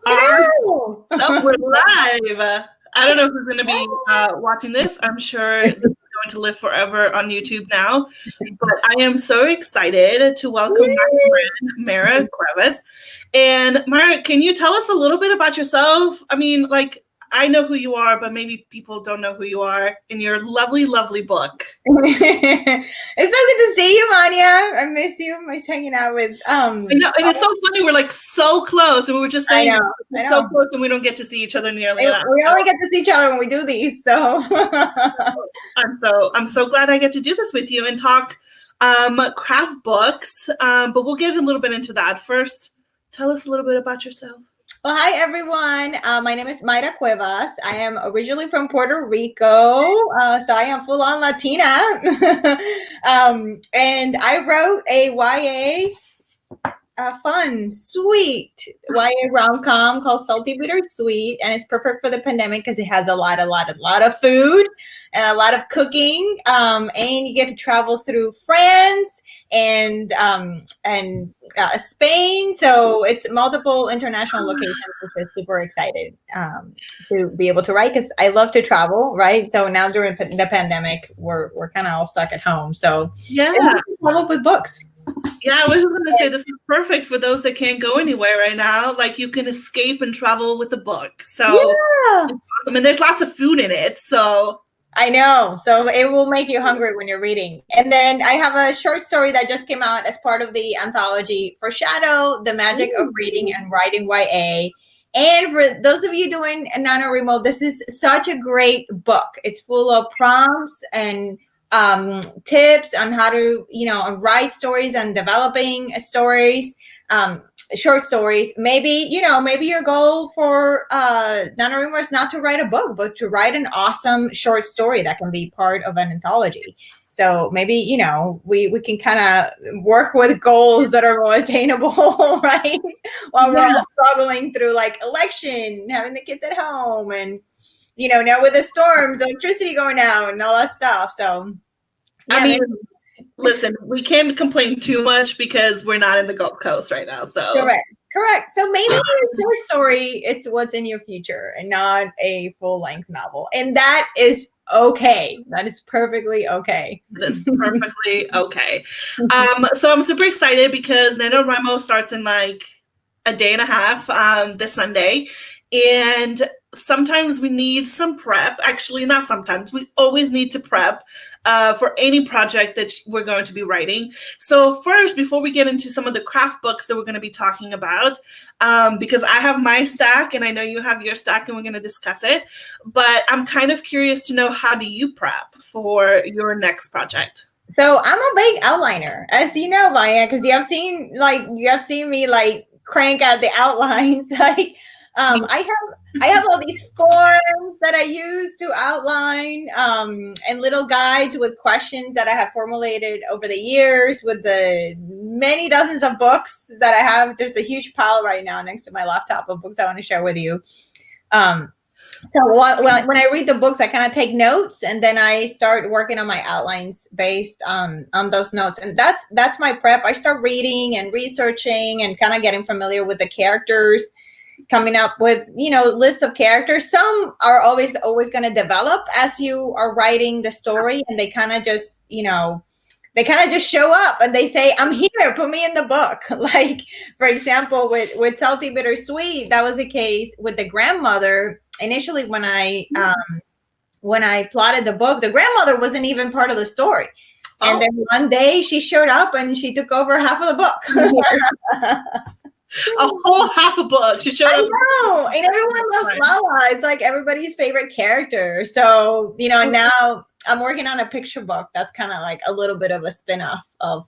No. So we're live. I don't know who's going to be watching this. I'm sure this is going to live forever on YouTube now. But I am so excited to welcome my friend, Mayra Cuevas. And Mayra, can you tell us a little bit about yourself? I mean, like, I know who you are, but maybe people don't know who you are in your lovely, lovely book. It's so good to see you, Manya. I miss you. I miss hanging out with I know, and it's so funny. We're like so close, and we were just saying I know. so close, and we don't get to see each other nearly enough. We only get to see each other when we do these. So I'm so glad I get to do this with you and talk craft books. But we'll get a little bit into that first. Tell us a little bit about yourself. Well, hi, everyone. My name is Mayra Cuevas. I am originally from Puerto Rico, so I am full-on Latina. And I wrote a YA fun, sweet YA rom-com called Salty Bittersweet, and it's perfect for the pandemic because it has a lot of food and a lot of cooking, and you get to travel through France and Spain, so it's multiple international locations, which is super excited to be able to write because I love to travel, right? So now during the pandemic, we're kind of all stuck at home, so yeah, travel with books. Yeah, I was just going to say this is perfect for those that can't go anywhere right now. Like you can escape and travel with a book. So it's awesome. And there's lots of food in it. So I know. So it will make you hungry when you're reading. And then I have a short story that just came out as part of the anthology Foreshadow, The Magic of Reading and Writing YA. And for those of you doing NaNoWriMo, this is such a great book. It's full of prompts and tips on how to, write stories and developing stories, short stories. Maybe your goal for NaNoWriMo is not to write a book, but to write an awesome short story that can be part of an anthology. So maybe, we can kind of work with goals that are more attainable, right? While we're all struggling through like election, having the kids at home, and now with the storms, electricity going out and all that stuff. So, I mean, listen, we can't complain too much because we're not in the Gulf Coast right now. So correct. So maybe a short story, it's what's in your future and not a full-length novel. And that is okay. That is perfectly okay. That's perfectly okay. So I'm super excited because NaNoWriMo starts in like a day and a half this Sunday. And sometimes we need some prep. Actually, not sometimes. We always need to prep for any project that we're going to be writing. So first, before we get into some of the craft books that we're going to be talking about, because I have my stack and I know you have your stack and we're going to discuss it, but I'm kind of curious to know, how do you prep for your next project? So I'm a big outliner, as you know, Maya, because you have seen me like crank out the outlines. Like I have all these forms that I use to outline, and little guides with questions that I have formulated over the years with the many dozens of books that I have. There's a huge pile right now next to my laptop of books I want to share with you. So when I read the books, I kind of take notes, and then I start working on my outlines based on those notes. And that's my prep. I start reading and researching and kind of getting familiar with the characters, coming up with, lists of characters. Some are always going to develop as you are writing the story, and they kind of just, show up and they say, I'm here, put me in the book. Like, for example, with Salty Bittersweet, that was the case with the grandmother. Initially, when I plotted the book, the grandmother wasn't even part of the story. And then one day she showed up and she took over half of the book. A whole half a book. She showed up. I know, and everyone loves Lala. It's like everybody's favorite character. So, now I'm working on a picture book that's kind of like a little bit of a spin-off of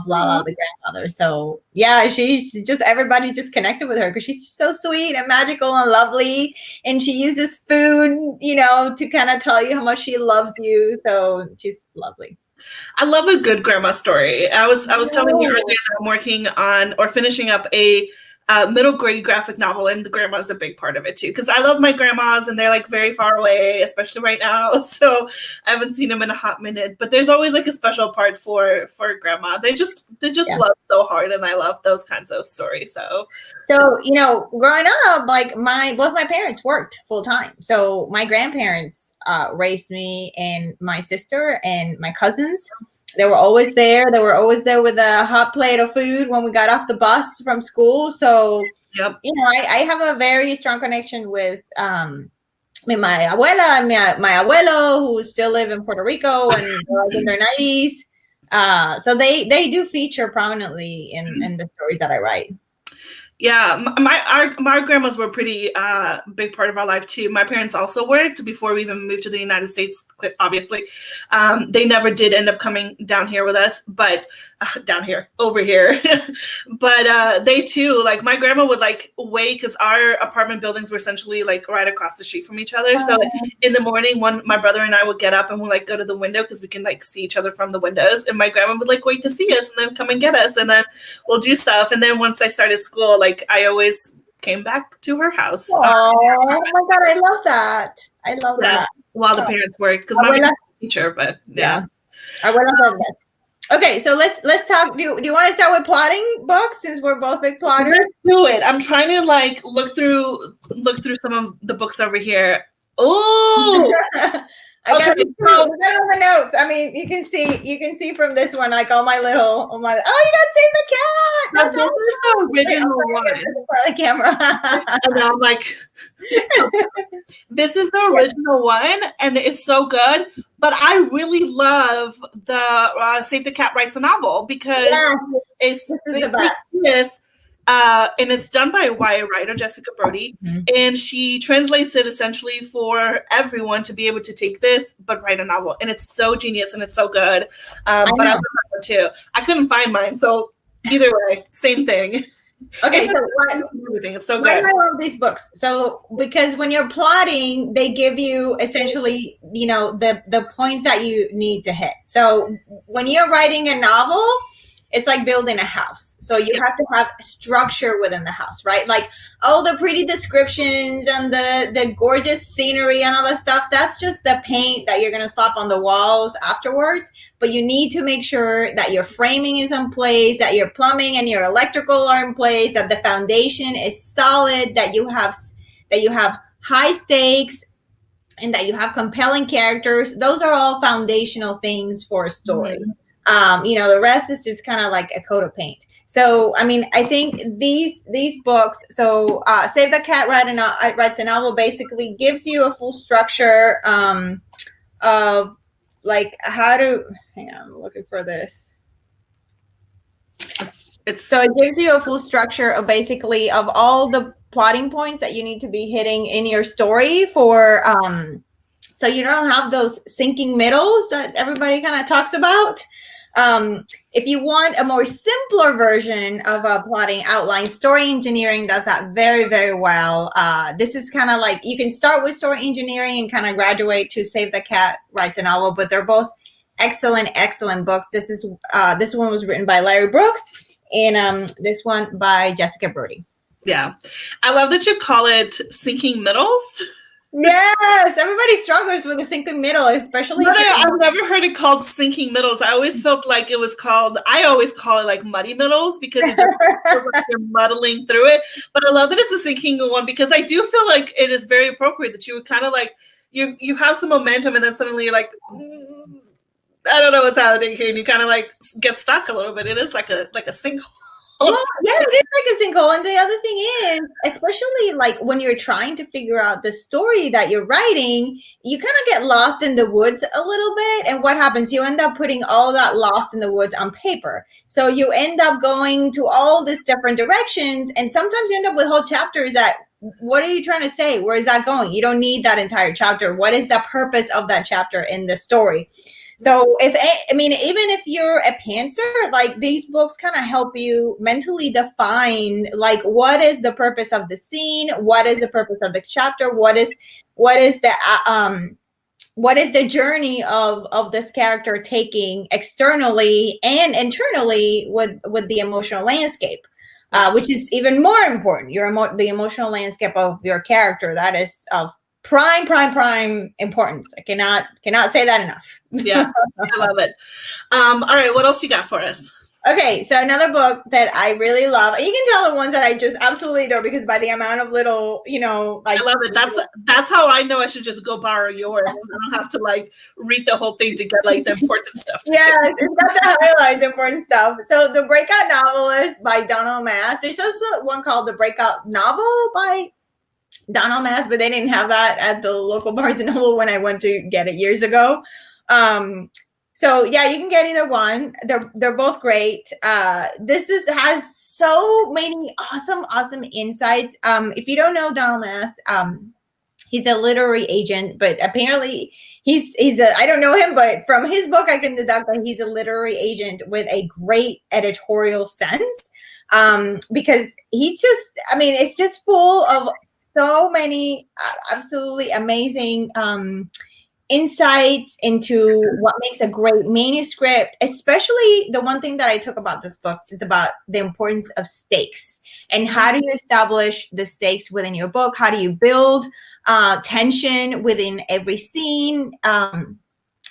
Lala, the grandmother. So yeah, she's just, everybody just connected with her because she's so sweet and magical and lovely, and she uses food, to kind of tell you how much she loves you. So she's lovely. I love a good grandma story. I was telling you earlier that I'm working on or finishing up a middle grade graphic novel, and the grandma is a big part of it too. Because I love my grandmas, and they're like very far away, especially right now. So I haven't seen them in a hot minute. But there's always like a special part for grandma. They just love so hard, and I love those kinds of stories. So you know, growing up, like both my parents worked full time. So my grandparents raised me and my sister and my cousins. They were always there. They were always there with a hot plate of food when we got off the bus from school. So, yep. You know, I have a very strong connection with my abuela and my abuelo, who still live in Puerto Rico and they're like in their 90s. So they do feature prominently in the stories that I write. Yeah, my grandmas were a pretty big part of our life too. My parents also worked before we even moved to the United States, obviously. They never did end up coming down here with us, but over here. But they too, like my grandma would like wait, because our apartment buildings were essentially like right across the street from each other. So like, in the morning, my brother and I would get up and we'd like go to the window because we can like see each other from the windows. And my grandma would like wait to see us and then come and get us. And then we'll do stuff. And then once I started school, like I always came back to her house. Oh my God, I love that. I love that. While the parents worked, because my mom was a teacher, but yeah. I would love that. Okay, so let's talk. Do you want to start with plotting books, since we're both big plotters? Let's do it. I'm trying to like look through some of the books over here. Oh, I got all the notes. I mean, you can see from this one, like all my you got Save the Cat. That's this is the original one. For the camera. And I'm like, this is the original one, and it's so good. But I really love the Save the Cat Writes a Novel, because it's and it's done by a YA writer, Jessica Brody, and she translates it essentially for everyone to be able to take this but write a novel, and it's so genius and it's so good. But I love that one too. I couldn't find mine, so either way, same thing. Okay, so it's so good. I love these books. So because when you're plotting, they give you essentially, you know, the points that you need to hit. So when you're writing a novel, it's like building a house. So you have to have structure within the house, right? Like all the pretty descriptions and the gorgeous scenery and all that stuff, that's just the paint that you're going to slap on the walls afterwards. But you need to make sure that your framing is in place, that your plumbing and your electrical are in place, that the foundation is solid, that you have high stakes, and that you have compelling characters. Those are all foundational things for a story. You know, the rest is just kind of like a coat of paint. So, I mean, I think these books, so Save the Cat Writes a Novel basically gives you a full structure of like how to, hang on, I'm looking for this. So it gives you a full structure of basically of all the plotting points that you need to be hitting in your story for, so you don't have those sinking middles that everybody kind of talks about. If you want a more simpler version of a plotting outline, Story Engineering does that very, very well. This is kind of like, you can start with Story Engineering and kind of graduate to Save the Cat Writes a Novel, but they're both excellent books. This one was written by Larry Brooks, and this one by Jessica Brody. Yeah. I love that you call it sinking middles. Yes, everybody struggles with the sinking middle, especially. No, I've never heard it called sinking middles. I always felt like I always call it like muddy middles, because it just feels like you're muddling through it. But I love that it's a sinking one, because I do feel like it is very appropriate that you would kind of like, you have some momentum and then suddenly you're like, I don't know what's happening here, and you kind of like get stuck a little bit. It is like a sinkhole. Well, yeah, it is like a sinkhole. And the other thing is, especially like when you're trying to figure out the story that you're writing, you kind of get lost in the woods a little bit. And what happens? You end up putting all that lost in the woods on paper. So you end up going to all these different directions. And sometimes you end up with whole chapters that, what are you trying to say? Where is that going? You don't need that entire chapter. What is the purpose of that chapter in the story? So even if you're a pantser, like these books kind of help you mentally define, like, what is the purpose of the scene? What is the purpose of the chapter? What is the journey of this character taking externally and internally with the emotional landscape? which is even more important. The emotional landscape of your character, that is of prime importance. I cannot say that enough. Yeah, I love it. All right, what else you got for us? Okay, so another book that I really love. You can tell the ones that I just absolutely adore because by the amount of little, like I love it. That's how I know I should just go borrow yours. I don't have to like read the whole thing to get like the important stuff. Yeah, it's got the highlights, important stuff. So The Breakout Novelist by Donald Mass. There's also one called The Breakout Novel by Donald Mass, but they didn't have that at the local Barnes & Noble when I went to get it years ago. So yeah, you can get either one. They're both great. This has so many awesome insights. If you don't know Donald Mass, he's a literary agent, but apparently he's I don't know him, but from his book I can deduct that he's a literary agent with a great editorial sense. Because he's just, it's just full of so many absolutely amazing insights into what makes a great manuscript. Especially the one thing that I took about this book is about the importance of stakes and how do you establish the stakes within your book? How do you build tension within every scene,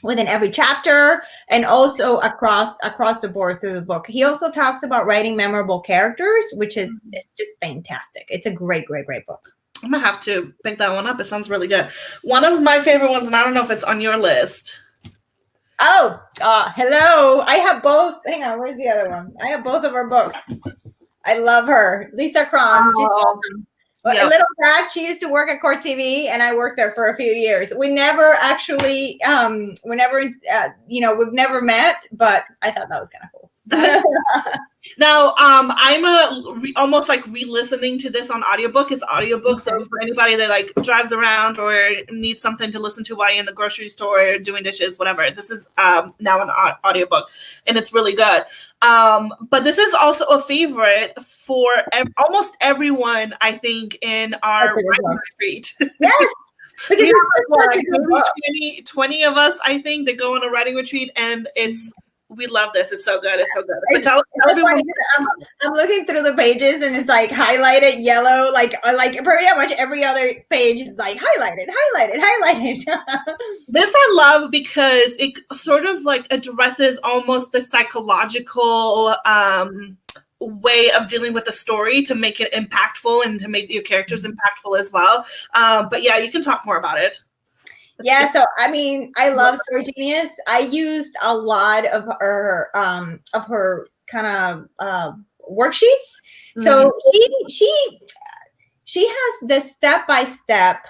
within every chapter, and also across the board through the book. He also talks about writing memorable characters, which is it's just fantastic. It's a great book. I'm gonna have to pick that one up. It sounds really good. One of my favorite ones, and I don't know if it's on your list. Oh, hello. I have both. Hang on, where's the other one? I have both of her books. I love her. Lisa Cron. Yep. A little back, she used to work at Court TV, and I worked there for a few years. We never actually, we've never met, but I thought that was kind of cool. Now, I'm almost like re-listening to this on audiobook. It's audiobook, so for anybody that like drives around or needs something to listen to while you're in the grocery store or doing dishes, whatever, this is now an audiobook, and it's really good. But this is also a favorite for almost everyone, I think, in our writing retreat. Yes. We have maybe 20 of us, I think, that go on a writing retreat, and we love this. It's so good. It's so good. But tell everyone. I'm looking through the pages and it's like highlighted yellow, like pretty much every other page is like highlighted. This I love because it sort of like addresses almost the psychological way of dealing with the story to make it impactful and to make your characters impactful as well. But yeah, you can talk more about it. Yeah, so I love Story Genius. I used a lot of her kind of worksheets. So she has the step-by-step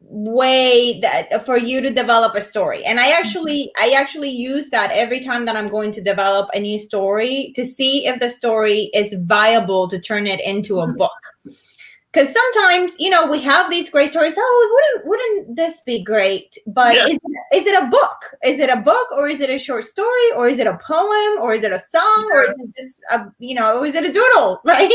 way that for you to develop a story, and I actually use that every time that I'm going to develop a new story to see if the story is viable to turn it into a book. Because sometimes, we have these great stories. Oh, wouldn't this be great? But is it a book? Is it a book, or is it a short story, or is it a poem, or is it a song, or is it just or is it a doodle, right?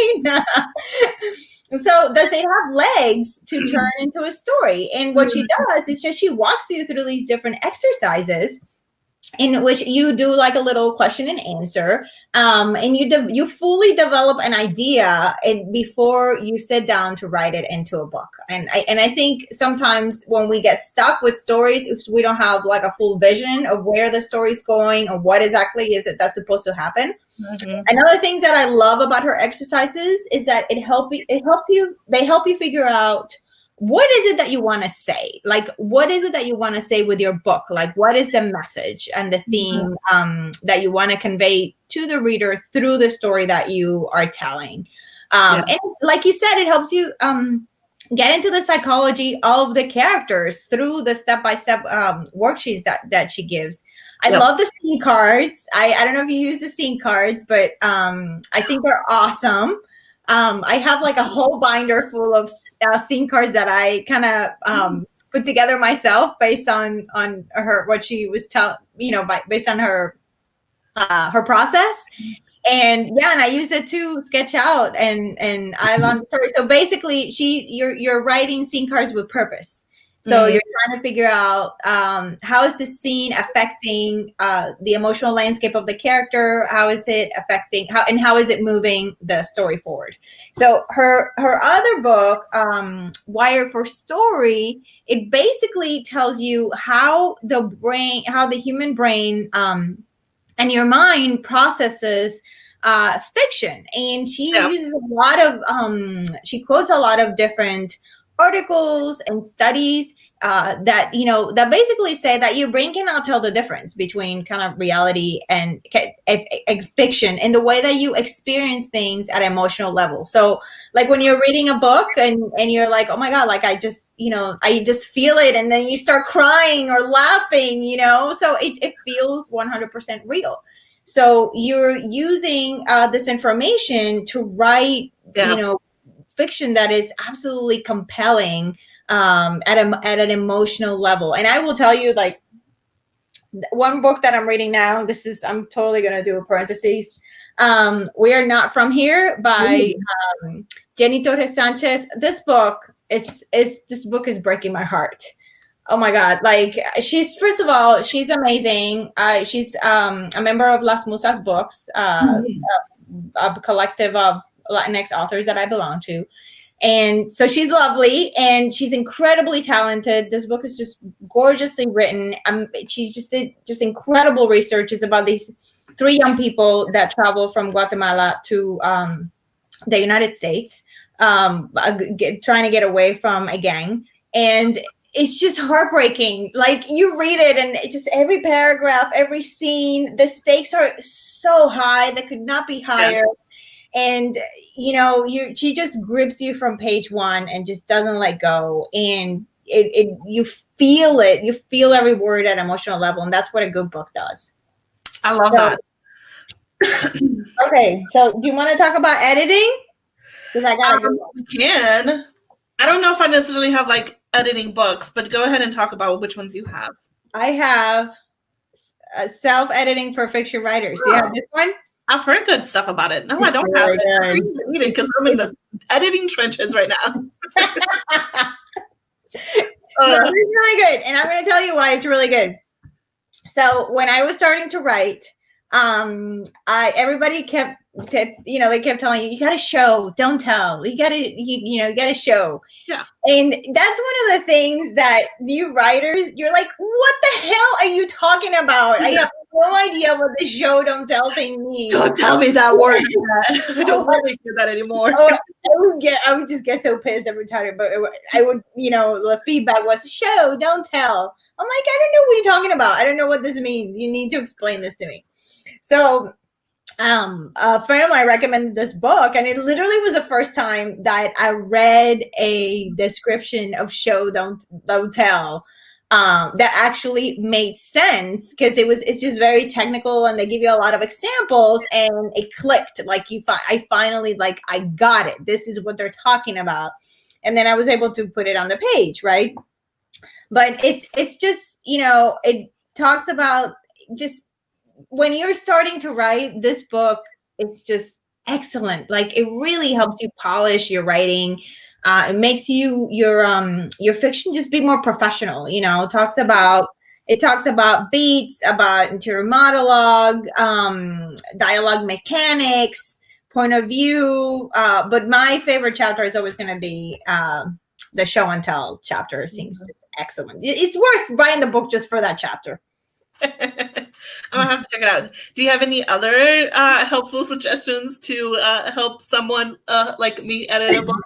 So does it have legs to turn into a story? And what she does is just she walks you through these different exercises in which you do like a little question and answer, and you fully develop an idea before you sit down to write it into a book. And I think sometimes when we get stuck with stories, if we don't have like a full vision of where the story's going or what exactly is it that's supposed to happen. Another thing that I love about her exercises is that they help you figure out what is it that you want to say? Like, what is it that you want to say with your book? Like, what is the message and the theme that you want to convey to the reader through the story that you are telling? And like you said, it helps you get into the psychology of the characters through the step-by-step worksheets that she gives. I love the scene cards. I don't know if you use the scene cards, but I think they're awesome. I have like a whole binder full of scene cards that I kind of put together myself based on her what she was based on her process, and I use it to sketch out and I love the story. So basically, you're writing scene cards with purpose, So you're trying to figure out how is this scene affecting the emotional landscape of the character? How is it affecting how is it moving the story forward? So her other book, Wired for Story, it basically tells you how the human brain and your mind processes fiction, and she uses a lot of she quotes a lot of different articles and studies that basically say that your brain cannot tell the difference between kind of reality and fiction and the way that you experience things at an emotional level. So like when you're reading a book and you're like, oh my god, like I just feel it, and then you start crying or laughing, so it feels 100% real. So you're using this information to write fiction that is absolutely compelling at an emotional level. And I will tell you, like, one book that I'm reading now, I'm totally going to do a parenthesis. We Are Not From Here by Jenny Torres Sanchez. This book is breaking my heart. Oh my God. Like first of all, she's amazing. She's a member of Las Musas Books, a collective of Latinx authors that I belong to. And so she's lovely and she's incredibly talented. This book is just gorgeously written. She just did incredible research. It's about these 3 young people that travel from Guatemala to the United States, trying to get away from a gang. And it's just heartbreaking. Like you read it and just every paragraph, every scene, the stakes are so high. They could not be higher. Yeah. And she just grips you from page 1 and just doesn't let go. And you feel it. You feel every word at an emotional level, and that's what a good book does. I love that. Okay, so do you want to talk about editing? Because I got we can. I don't know if I necessarily have like editing books, but go ahead and talk about which ones you have. I have self-editing for fiction writers. Do you have this one? I've heard good stuff about it. No, I don't have it. I read it because I'm in the editing trenches right now. So it's really good, and I'm going to tell you why it's really good. So when I was starting to write, everybody kept they kept telling you got to show, don't tell. You got to show. Yeah. And that's one of the things that new writers, you're like, what the hell are you talking about? Yeah. I have no idea what the show don't tell thing means. Don't tell me that word. I don't want to hear that anymore. I would just get so pissed every time. But I would, the feedback was show, don't tell. I'm like, I don't know what you're talking about. I don't know what this means. You need to explain this to me. So a friend of mine recommended this book, and it literally was the first time that I read a description of show, don't tell, that actually made sense, because it's just very technical, and they give you a lot of examples, and it clicked. Like I finally, like, I got it. This is what they're talking about, and then I was able to put it on the page, right? But it's just, it talks about just when you're starting to write this book, it's just excellent. Like it really helps you polish your writing. It makes your fiction just be more professional. It talks about beats, about interior monologue, dialogue mechanics, point of view. But my favorite chapter is always going to be the show and tell chapter. It seems just excellent. It's worth writing the book just for that chapter. I'm gonna have to check it out. Do you have any other helpful suggestions to help someone like me edit a book?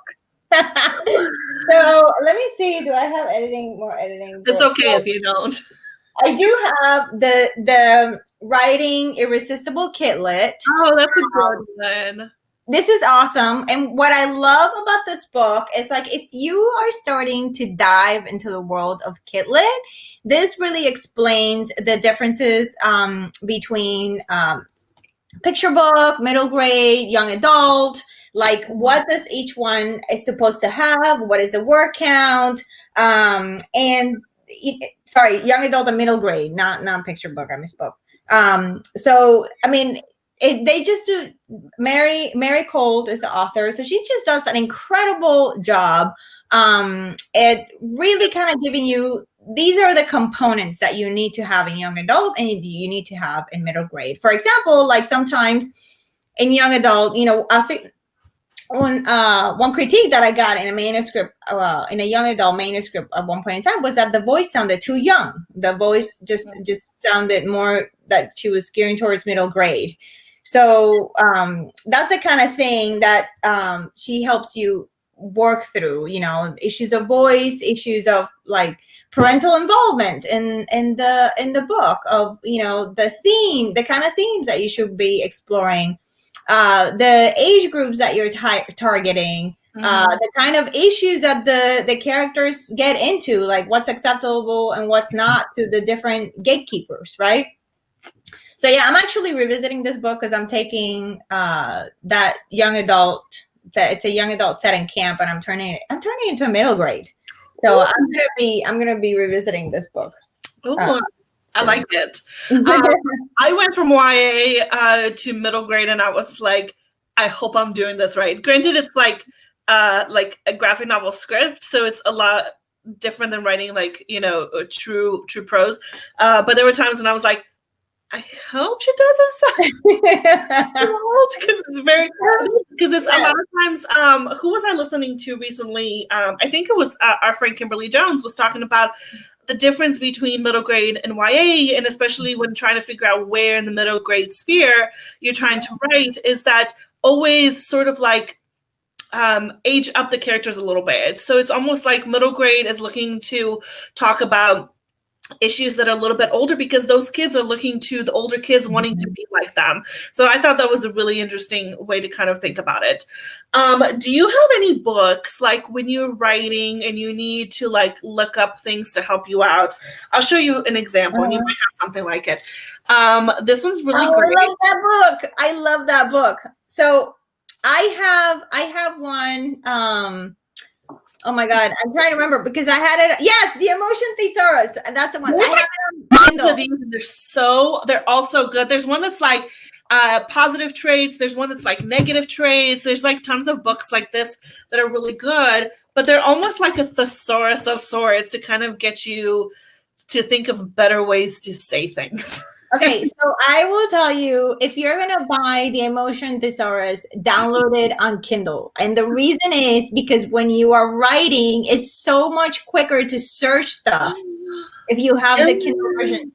So let me see. Do I have more editing? It's okay if you don't. I do have the Writing Irresistible Kitlet. Oh, that's a good one. This is awesome. And what I love about this book is, like, if you are starting to dive into the world of Kitlet, this really explains the differences between picture book, middle grade, young adult. Like, what does each one is supposed to have? What is the word count? Young adult and middle grade, not picture book. I misspoke. So, I mean, they just do. Mary Cold is the author, so she just does an incredible job at really kind of giving you, these are the components that you need to have in young adult and you need to have in middle grade. For example, like sometimes in young adult, I think one critique that I got in a manuscript, in a young adult manuscript at one point in time, was that the voice sounded too young. The voice just sounded more that she was gearing towards middle grade. So that's the kind of thing that she helps you work through, issues of voice, issues of like parental involvement in the book, of the kind of themes that you should be exploring, the age groups that you're targeting, the kind of issues that the characters get into, like what's acceptable and what's not to the different gatekeepers, right? So yeah, I'm actually revisiting this book because I'm taking that young adult. It's a young adult set in camp, and I'm turning it into a middle grade. So I'm gonna be revisiting this book. Oh, I like it. I went from YA to middle grade, and I was like, I hope I'm doing this right. Granted, it's like a graphic novel script, so it's a lot different than writing like true prose. But there were times when I was like, I hope she doesn't say because it's a lot of times. Who was I listening to recently? I think it was our friend Kimberly Jones was talking about the difference between middle grade and YA, and especially when trying to figure out where in the middle grade sphere you're trying to write, is that always sort of like age up the characters a little bit. So it's almost like middle grade is looking to talk about issues that are a little bit older because those kids are looking to the older kids wanting to be like them. So I thought that was a really interesting way to kind of think about it. Do you have any books like when you're writing and you need to like look up things to help you out? Have show you an example and you might have something like it. This one's really great. I love that book. I love that book. So I have one, oh my God, I'm trying to remember because I had it. Yes, The Emotion Thesaurus. That's the one. I have it on Kindle. They're all so good. There's one that's like positive traits. There's one that's like negative traits. There's like tons of books like this that are really good, but they're almost like a thesaurus of sorts to kind of get you to think of better ways to say things. Okay, so I will tell you, if you're going to buy the Emotion Thesaurus, download it on Kindle. And the reason is because when you are writing, it's so much quicker to search stuff if you have the Kindle version.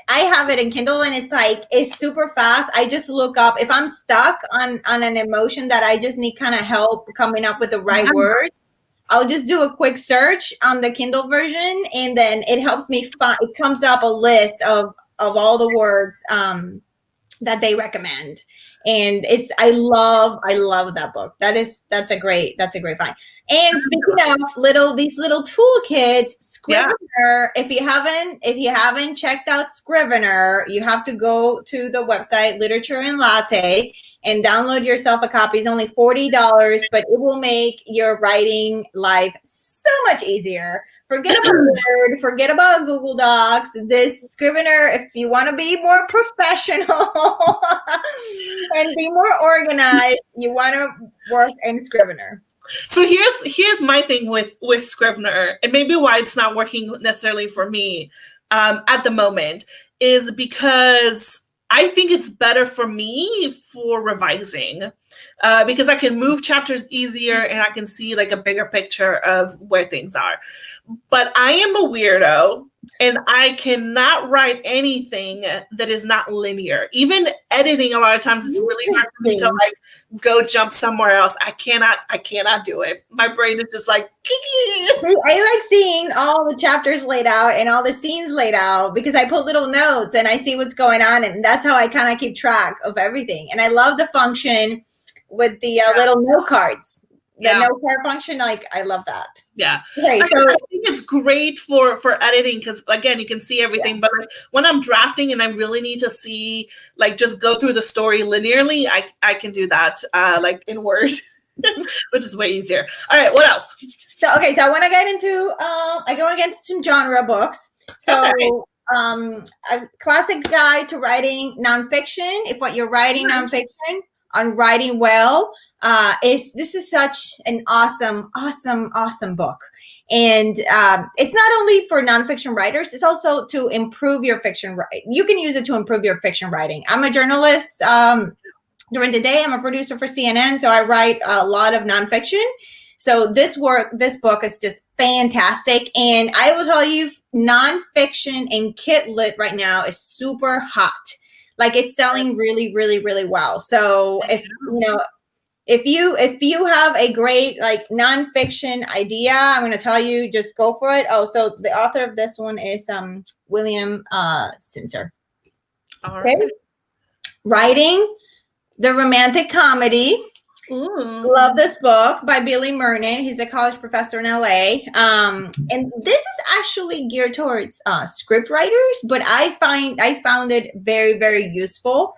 I have it in Kindle, and it's super fast. I just look up if I'm stuck on an emotion that I just need kind of help coming up with the right word. I'll just do a quick search on the Kindle version, and then it helps me find. It comes up a list of all the words that they recommend, and I love that book. That's a great find. And speaking of these little toolkits, Scrivener. If you haven't checked out Scrivener, you have to go to the website Literature and Latte and download yourself a copy. It's only $40, but it will make your writing life so much easier. Forget about Word, forget about Google Docs. This Scrivener, if you want to be more professional and be more organized, you want to work in Scrivener. So here's my thing with Scrivener, and maybe why it's not working necessarily for me at the moment, is because I think it's better for me for revising because I can move chapters easier and I can see like a bigger picture of where things are. But I am a weirdo and I cannot write anything that is not linear. Even editing, a lot of times it's really hard for me to like go jump somewhere else. I cannot do it. My brain is just like, I like seeing all the chapters laid out and all the scenes laid out because I put little notes and I see what's going on, and that's how I kind of keep track of everything. And I love the function with the little note cards. The note card function, like I love that. Yeah. Okay, I think it's great for editing because again, you can see everything. But like, when I'm drafting and I really need to see, like, just go through the story linearly, I can do that like in Word, which is way easier. All right, what else? So I want to get into some genre books. So a classic guide to writing nonfiction. If what you're writing nonfiction on writing well, this is such an awesome book. And it's not only for nonfiction writers, it's also to improve your fiction writing. You can use it to improve your fiction writing. I'm a journalist. During the day, I'm a producer for CNN, so I write a lot of nonfiction. So this book is just fantastic. And I will tell you, nonfiction and kid lit right now is super hot. Like, it's selling really, really, really well. So if you have a great like nonfiction idea, I'm going to tell you, just go for it. Oh, so the author of this one is William Sincer. All right. Okay. Writing the romantic comedy. Ooh. Love this book by Billy Murnan. He's a college professor in LA. And this is actually geared towards script writers, but I found it very, very useful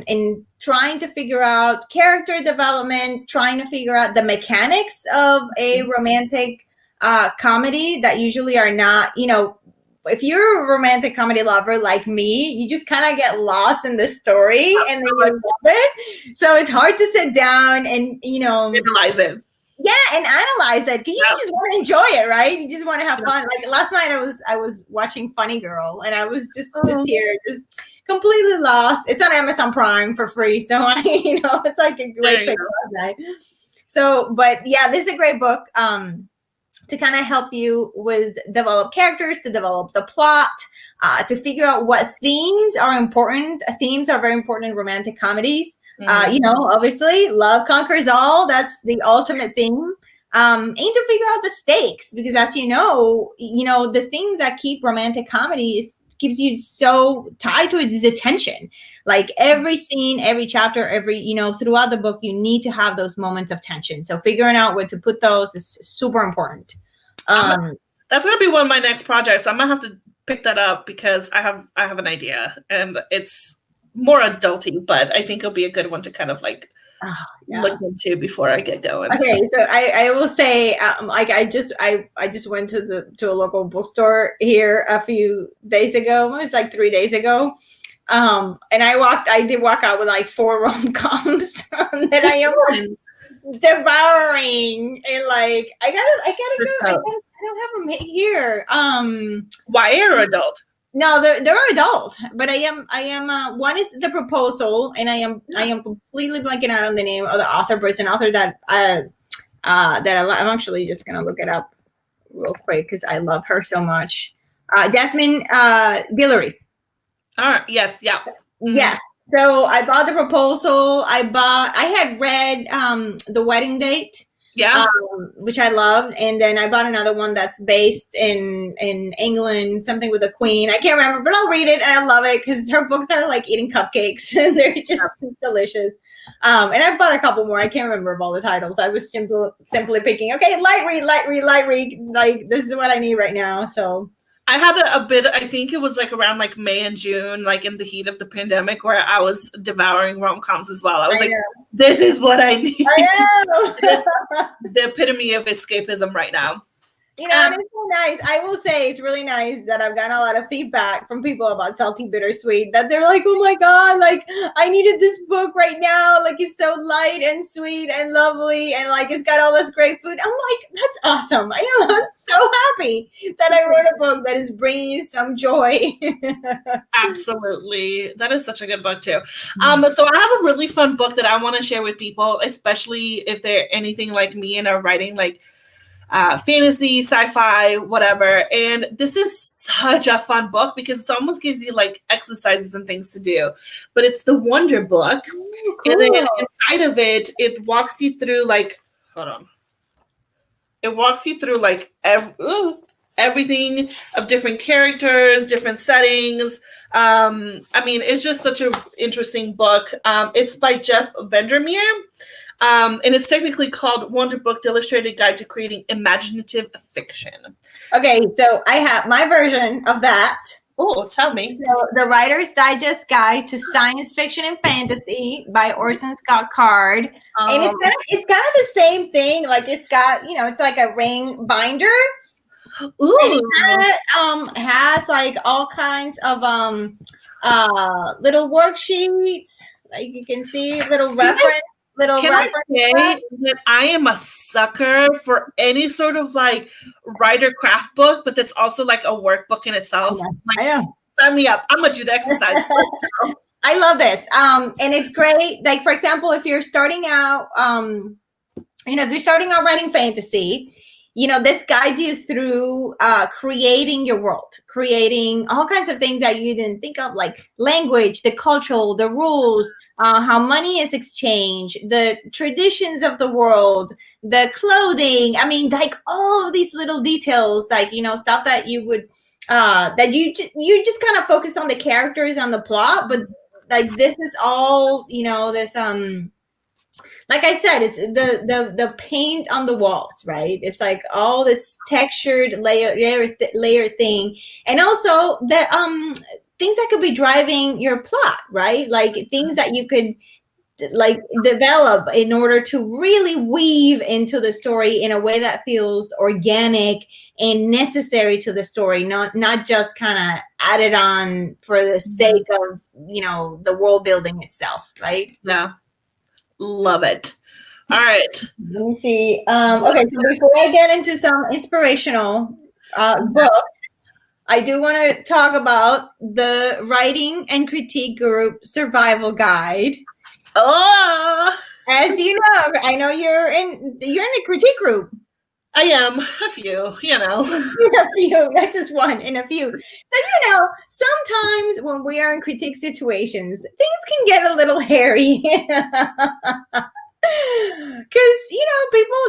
in trying to figure out character development, trying to figure out the mechanics of a romantic comedy that usually are not, if you're a romantic comedy lover like me, you just kind of get lost in the story and then you love it. So it's hard to sit down and, analyze it. Yeah, and analyze it, because you just want to enjoy it, right? You just want to have fun. Like last night I was watching Funny Girl, and I was just here, just completely lost. It's on Amazon Prime for free. So it's like a great pick last night. So, but yeah, this is a great book. To kind of help you with develop characters, to develop the plot, to figure out what themes are important. Themes are very important in romantic comedies. Obviously, love conquers all. That's the ultimate theme. And to figure out the stakes, because as the things that keep romantic comedies keeps you so tied to it is attention. Like every scene, every chapter, throughout the book, you need to have those moments of tension. So figuring out where to put those is super important. That's going to be one of my next projects. I'm going to have to pick that up because I have an idea, and it's more adulty, but I think it'll be a good one to kind of like look into before I get going. Okay, so I will say, I just went to a local bookstore here a few days ago. It was like 3 days ago, and I did walk out with like 4 rom-coms that I am devouring, and like I gotta go. I don't have them here. YA or adult? No, they're adult, but I am one is The Proposal, and I am completely blanking out on the name of the author, but it's an author that I'm actually just gonna look it up real quick because I love her so much. Jasmine Guillory. All right. Yes. Yeah. Yes. So I bought The Proposal. I had read The Wedding Date. Yeah. Which I loved. And then I bought another one that's based in England, something with a queen. I can't remember, but I'll read it, and I love it because her books are like eating cupcakes and they're just delicious. And I bought a couple more. I can't remember all the titles. I was simply picking, okay, light read. Like, this is what I need right now. So I had a bit, I think it was like around like May and June, like in the heat of the pandemic, where I was devouring rom-coms as well. I was this is what I need. I know. The epitome of escapism right now. It's so nice. I will say it's really nice that I've gotten a lot of feedback from people about Salty Bittersweet, that they're like, oh my God, like I needed this book right now. Like it's so light and sweet and lovely, and like it's got all this great food. I'm like, that's awesome. I am so happy that I wrote a book that is bringing you some joy. Absolutely. That is such a good book too. So I have a really fun book that I want to share with people, especially if they're anything like me and are writing like fantasy, sci-fi, whatever. And this is such a fun book because it almost gives you like exercises and things to do. But it's the Wonder Book. Ooh, cool. And then inside of it, it walks you through like, it walks you through like everything of different characters, different settings. It's just such an interesting book. It's by Jeff Vandermeer. And it's technically called Wonder Book, The Illustrated Guide to Creating Imaginative Fiction. Okay, so I have my version of that. Oh, tell me. So, The Writer's Digest Guide to Science Fiction and Fantasy by Orson Scott Card. And it's kind of the same thing. Like it's got, it's like a ring binder Ooh. It has like all kinds of little worksheets, like you can see little reference. Can I say that I am a sucker for any sort of like writer craft book, but that's also like a workbook in itself? I know. Sign me up. I'm gonna do the exercise. I love this. And it's great. Like, for example, if you're starting out, if you're starting out writing fantasy, this guides you through creating your world, creating all kinds of things that you didn't think of, like language, the cultural, the rules, how money is exchanged, the traditions of the world, the clothing. I mean, like all of these little details, like, stuff that you would, that you just kind of focus on the characters, on the plot. But like, this is all, this, like I said, it's the paint on the walls, right? It's like all this textured layer thing, and also the things that could be driving your plot, right? Like things that you could like develop in order to really weave into the story in a way that feels organic and necessary to the story, not just kind of added on for the sake of the world building itself, right? Yeah. Love it. All right. Let me see. Okay, so before I get into some inspirational book, I do want to talk about the Writing and Critique Group Survival Guide. Oh, as you know, I know you're in a critique group. I am a few, a few, not just one, in a few. So, sometimes when we are in critique situations, things can get a little hairy. Because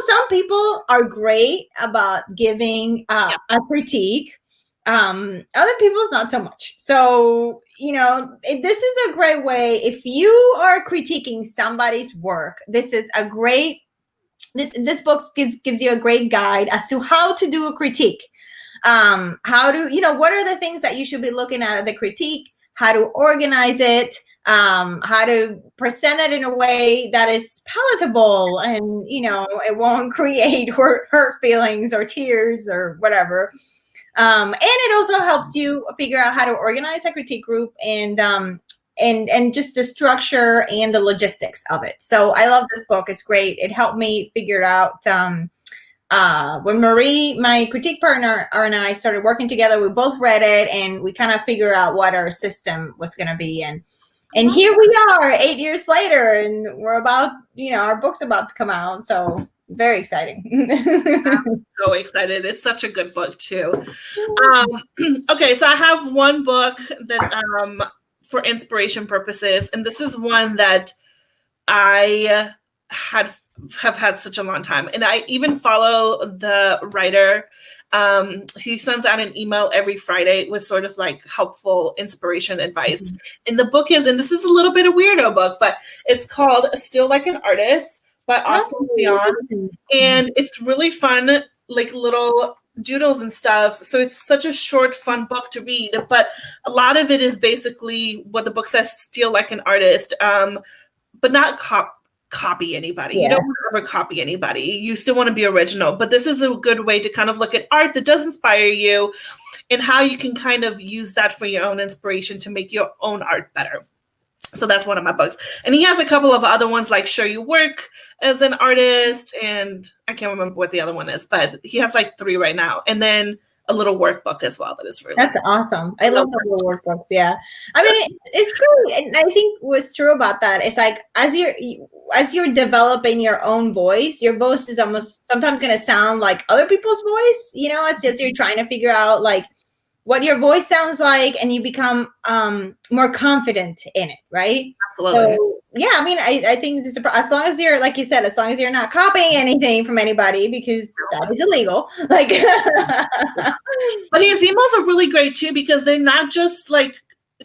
some people are great about giving a critique. Other people's not so much. So this is a great way. If you are critiquing somebody's work, this is a great. This book gives you a great guide as to how to do a critique. How to what are the things that you should be looking at the critique, how to organize it, how to present it in a way that is palatable and it won't create hurt feelings or tears or whatever. And it also helps you figure out how to organize a critique group and just the structure and the logistics of it. So I love this book. It's great. It helped me figure out when Marie, my critique partner, and I started working together, we both read it and we kind of figured out what our system was going to be. And here we are 8 years later, and we're about, our book's about to come out. So very exciting. I'm so excited. It's such a good book too. Okay, so I have one book that for inspiration purposes, and this is one that I have had such a long time, and I even follow the writer. He sends out an email every Friday with sort of like helpful inspiration advice. And the book is, and this is a little bit of weirdo book, but it's called Still Like an Artist by Austin Leon. And it's really fun, like little doodles and stuff. So it's such a short, fun book to read, but a lot of it is basically what the book says, still like an artist, but not copy anybody. You don't want to ever copy anybody. You still want to be original, but this is a good way to kind of look at art that does inspire you and how you can kind of use that for your own inspiration to make your own art better. So that's one of my books. And he has a couple of other ones like Show You Work as an Artist, and I can't remember what the other one is, but he has like 3 right now. And then a little workbook as well that is really That's awesome. I love the little workbooks. Yeah. I mean, it's great. And I think what's true about that is like as you're developing your own voice, your voice is almost sometimes going to sound like other people's voice, as just you're trying to figure out like what your voice sounds like, and you become more confident in it, right? Absolutely. So, yeah, I mean, I think as long as you're, like you said, as long as you're not copying anything from anybody, because that is illegal. Like, but his emails are really great too, because they're not just like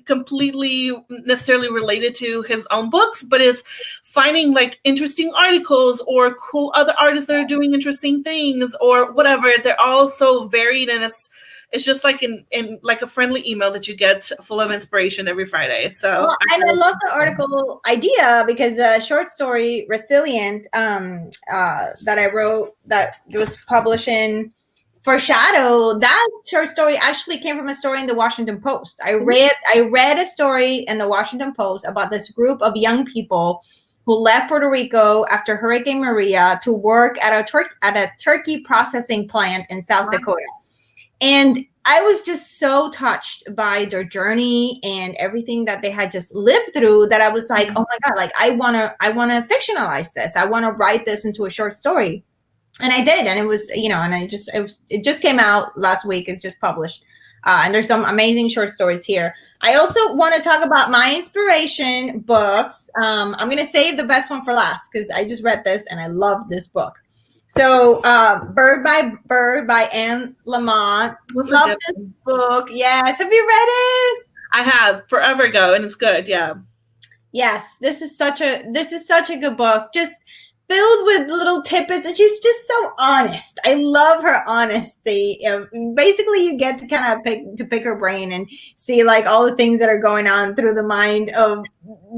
completely necessarily related to his own books, but it's finding like interesting articles or cool other artists that are doing interesting things or whatever. They're all so varied, and it's just like in like a friendly email that you get full of inspiration every Friday. So and I love the article idea because a short story, Resilient, that I wrote that was published in for Shadow, that short story actually came from a story in the Washington Post. I read a story in the Washington Post about this group of young people who left Puerto Rico after Hurricane Maria to work at a turkey processing plant in South Dakota. And I was just so touched by their journey and everything that they had just lived through that I was like, oh my God, like I wanna fictionalize this. I wanna write this into a short story. And I did, and it was, and it just came out last week. It's just published, and there's some amazing short stories here. I also want to talk about my inspiration books. I'm going to save the best one for last because I just read this and I love this book. So, Bird by Bird by Anne Lamott. Love this book. Yes, have you read it? I have forever ago, and it's good. Yeah. Yes, this is such a good book. Just filled with little tidbits, and she's just so honest. I love her honesty. Basically, you get to kind of pick her brain and see like all the things that are going on through the mind of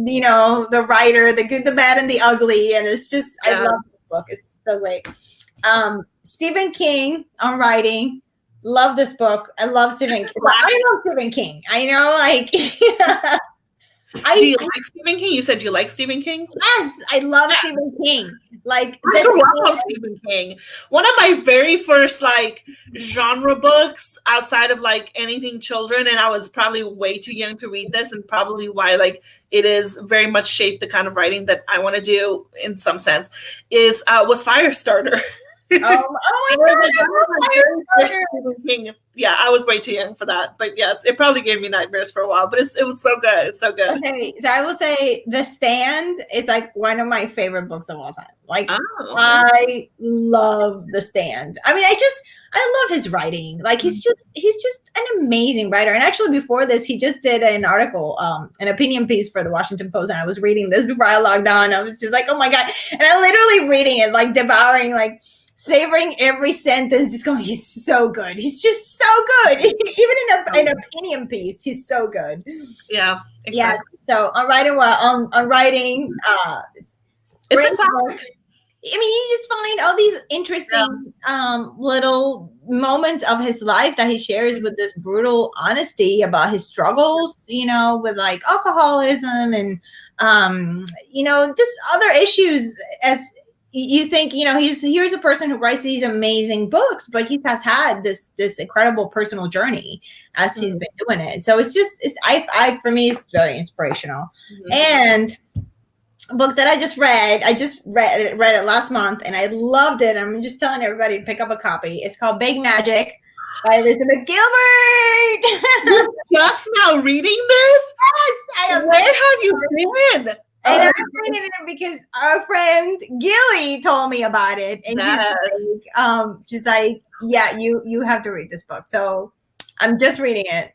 the writer, the good, the bad, and the ugly. And it's just I love this book. It's so great. Stephen King on writing. Love this book. I love Stephen King. I love Stephen King. I know, like. Do you like Stephen King? You said you like Stephen King? Yes, I love Stephen King. Like I grew up on Stephen King. One of my very first like genre books outside of like anything children, and I was probably way too young to read this, and probably why like it is very much shaped the kind of writing that I want to do in some sense, was Firestarter. Oh my God! Yeah, I was way too young for that, but yes, it probably gave me nightmares for a while. But it was so good. It's so good. Okay, so I will say The Stand is like one of my favorite books of all time. Like I love The Stand. I mean, I love his writing. Like he's just an amazing writer. And actually, before this, he just did an article, an opinion piece for the Washington Post, and I was reading this before I logged on. I was just like, oh my God! And I'm literally reading it, like devouring, like. Savoring every sentence, just going, he's so good. He's just so good. Even in an opinion piece, he's so good. Yeah. Exactly. Yes. So on writing, it's great work. I mean, you just find all these interesting little moments of his life that he shares with this brutal honesty about his struggles, with like alcoholism and just other issues as you think, here's a person who writes these amazing books, but he has had this incredible personal journy as he's been doing it. So for me, it's very inspirational. Mm-hmm. And a book that I just read it last month and I loved it. I'm just telling everybody to pick up a copy. It's called Big Magic by Elizabeth Gilbert. Just now reading this? Yes. Where have you been? And I'm reading it because our friend Gilly told me about it. And she's like, yeah, you have to read this book. So I'm just reading it.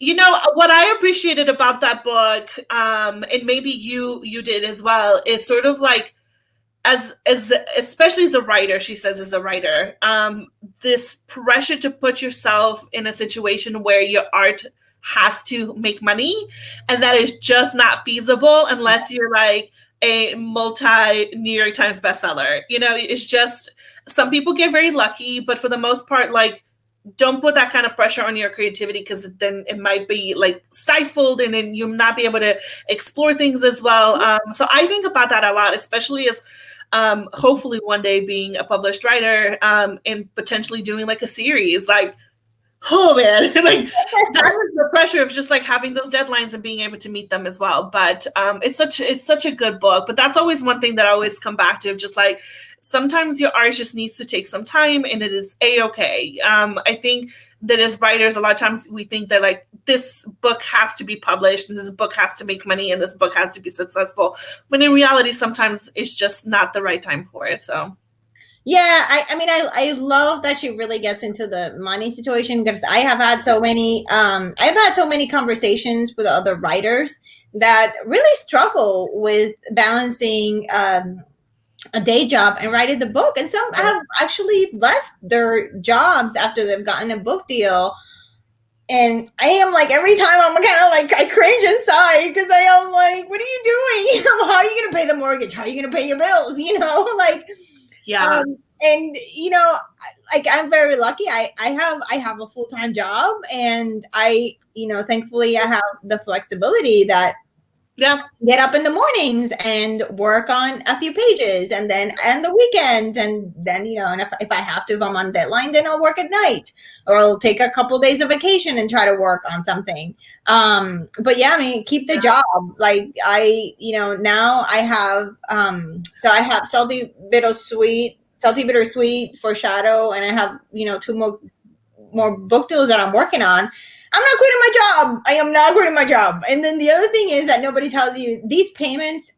What I appreciated about that book, and maybe you did as well, is sort of like, as especially as a writer, she says as a writer, this pressure to put yourself in a situation where your art has to make money, and that is just not feasible unless you're like a multi-New York Times bestseller. It's just, some people get very lucky, but for the most part, like, don't put that kind of pressure on your creativity, because then it might be like stifled and then you'll not be able to explore things as well. So I think about that a lot, especially as hopefully one day being a published writer and potentially doing like a series, like, oh man, like that was the pressure of just like having those deadlines and being able to meet them as well. But it's such a good book. But that's always one thing that I always come back to, of just like, sometimes your art just needs to take some time, and it is a-okay. I think that as writers, a lot of times we think that like this book has to be published and this book has to make money and this book has to be successful, when in reality, sometimes it's just not the right time for it. So yeah, I love that she really gets into the money situation, because I have had so many conversations with other writers that really struggle with balancing a day job and writing the book. And some have actually left their jobs after they've gotten a book deal. And I am like, every time I'm kind of like, I cringe inside, because I am like, what are you doing? How are you going to pay the mortgage? How are you going to pay your bills? Like, Yeah. And like I'm very lucky. I have a full-time job, and thankfully I have the flexibility that get up in the mornings and work on a few pages, and then and the weekends, and then and if I have to, if I'm on deadline, then I'll work at night, or I'll take a couple days of vacation and try to work on something. But yeah, I mean, keep the job. Like now I have so I have salty bittersweet for Shadow, and I have two more book deals that I'm working on. I'm not quitting my job. I am not quitting my job. And then the other thing is that nobody tells you, these payments,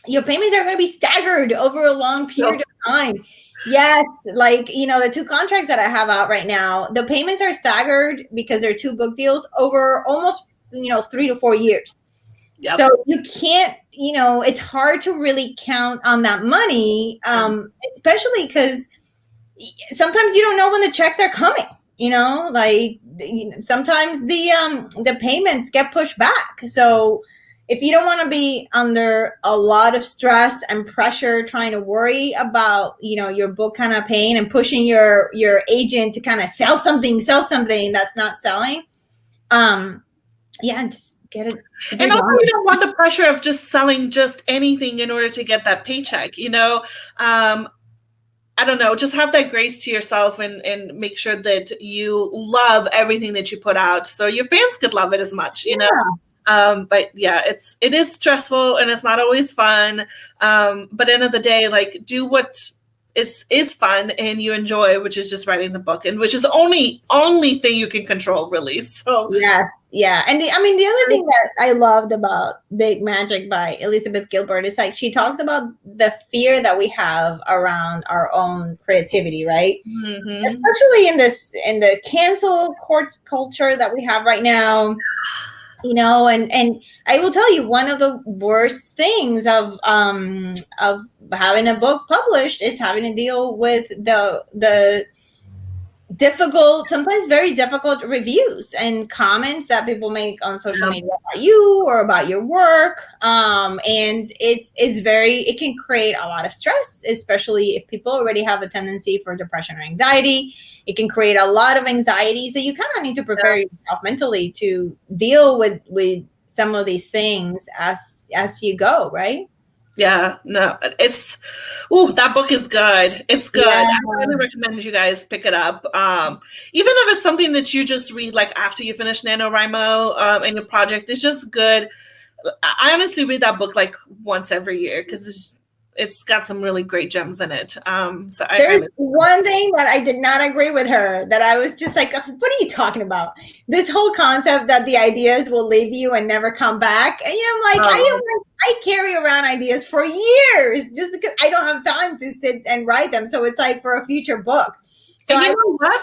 your payments are going to be staggered over a long period of time. Yes, like the 2 contracts that I have out right now, the payments are staggered because they're 2 book deals over almost 3 to 4 years. Yep. So you can't, it's hard to really count on that money, especially because sometimes you don't know when the checks are coming. Like sometimes the payments get pushed back. So if you don't want to be under a lot of stress and pressure trying to worry about your book kind of paying and pushing your agent to kind of sell something that's not selling, just get it. And also, you don't want the pressure of just selling just anything in order to get that paycheck. I don't know, just have that grace to yourself and make sure that you love everything that you put out so your fans could love it as much, but yeah, it is stressful and it's not always fun. But end of the day, like, do what is fun and you enjoy, which is just writing the book, and which is the only thing you can control, really. So yes. Yeah. And the other thing that I loved about Big Magic by Elizabeth Gilbert is like she talks about the fear that we have around our own creativity, right? Mm-hmm. Especially in the cancel culture that we have right now. And I will tell you, one of the worst things of having a book published is having to deal with the difficult, sometimes very difficult reviews and comments that people make on social media about you or about your work. And it can create a lot of stress, especially if people already have a tendency for depression or anxiety. It can create a lot of anxiety. So you kind of need to prepare yourself mentally to deal with some of these things as you go, right? Yeah, no, that book is good. It's good. Yeah. I really recommend you guys pick it up. Even if it's something that you just read like after you finish NaNoWriMo and your project, it's just good. I honestly read that book like once every year because it's got some really great gems in it. So there's one thing that I did not agree with her, that I was just like, what are you talking about? This whole concept that the ideas will leave you and never come back. And I'm like, I carry around ideas for years just because I don't have time to sit and write them. So it's like for a future book. So you know what?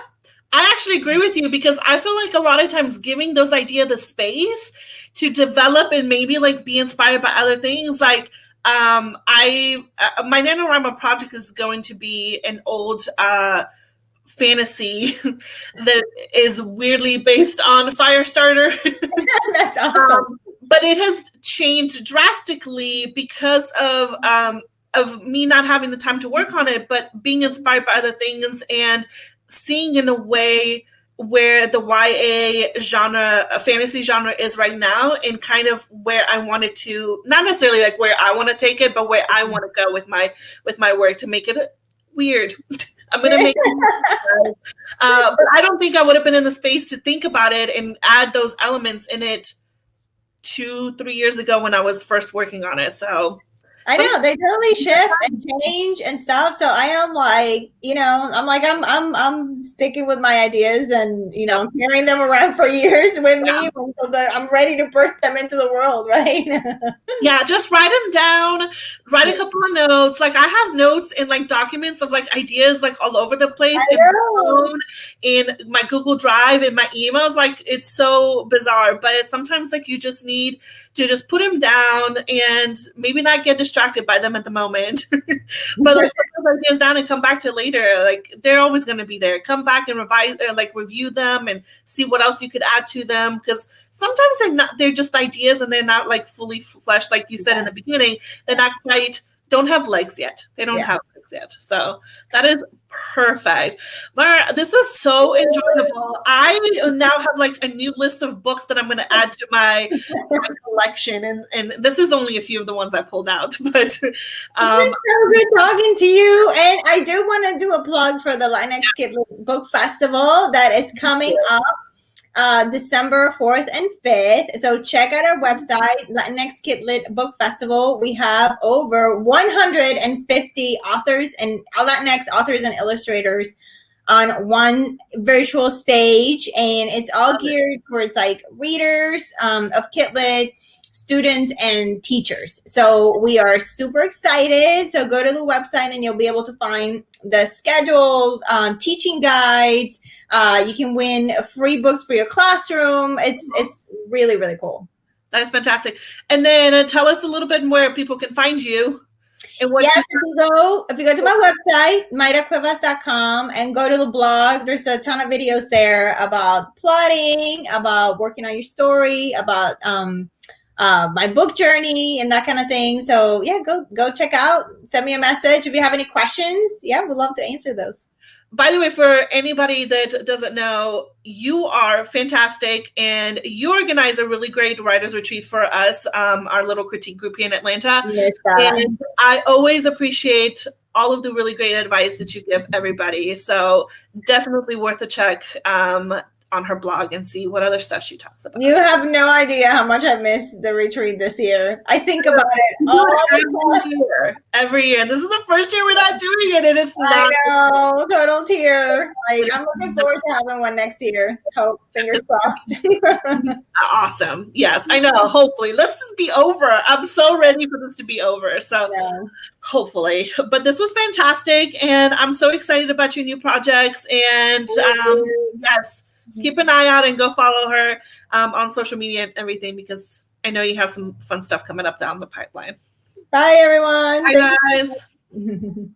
I actually agree with you because I feel like a lot of times giving those ideas the space to develop and maybe like be inspired by other things, like my NaNoWriMo project is going to be an old fantasy that is weirdly based on Firestarter. That's awesome. But it has changed drastically because of me not having the time to work on it, but being inspired by other things and seeing in a way where the YA genre, fantasy genre is right now, and kind of where I wanted to, not necessarily like where I want to take it, but where I want to go with my work to make it weird. I'm going to make it but I don't think I would have been in the space to think about it and add those elements in it 2-3 years ago when I was first working on it. So I know they totally shift and change and stuff. So I am like, I'm sticking with my ideas and, carrying them around for years with me until I'm ready to burst them into the world. Right. Yeah. Just write them down, write a couple of notes. Like I have notes in like documents of like ideas, like all over the place in my phone, in my Google Drive, in my emails. Like it's so bizarre, but sometimes like you just need to just put them down and maybe not get distracted by them at the moment. But like put those ideas down and come back to it later. Like they're always going to be there. Come back and revise or like review them and see what else you could add to them. Because sometimes they're just ideas and they're not like fully fleshed, like you said in the beginning. They're not quite, don't have legs yet. They don't have legs topics yet. So that is perfect. Mayra, this was so enjoyable. I now have like a new list of books that I'm going to add to my collection. And this is only a few of the ones I pulled out. But it's so good talking to you. And I do want to do a plug for the Latinx Kid Book Festival that is coming up December 4th and 5th. So check out our website, Latinx Kid Lit Book Festival. We have over 150 authors and Latinx authors and illustrators on one virtual stage, and it's all geared towards like readers of Kid Lit, students, and teachers. So we are super excited. So go to the website and you'll be able to find the schedule, teaching guides. You can win free books for your classroom. It's really, really cool. That is fantastic. And then tell us a little bit where people can find you. And what if you go to my website, mayracuevas.com, and go to the blog, there's a ton of videos there about plotting, about working on your story, about my book journey and that kind of thing. So yeah, go check out, send me a message if you have any questions. Yeah, we'd love to answer those. By the way, for anybody that doesn't know, you are fantastic, and you organize a really great writers retreat for us, our little critique group here in Atlanta. Yes, and I always appreciate all of the really great advice that you give everybody. So definitely worth a check on her blog and see what other stuff she talks about. You have no idea how much I missed the retreat this year. I think about it every year. This is the first year we're not doing it, and it's not. I know, total tear. Like, I'm looking forward to having one next year. Hope, fingers crossed. Awesome. Yes, I know. Hopefully, let's just be over. I'm so ready for this to be over. So hopefully, but this was fantastic, and I'm so excited about your new projects. And yes. Keep an eye out and go follow her on social media and everything, because I know you have some fun stuff coming up down the pipeline. Bye, everyone. Bye, guys.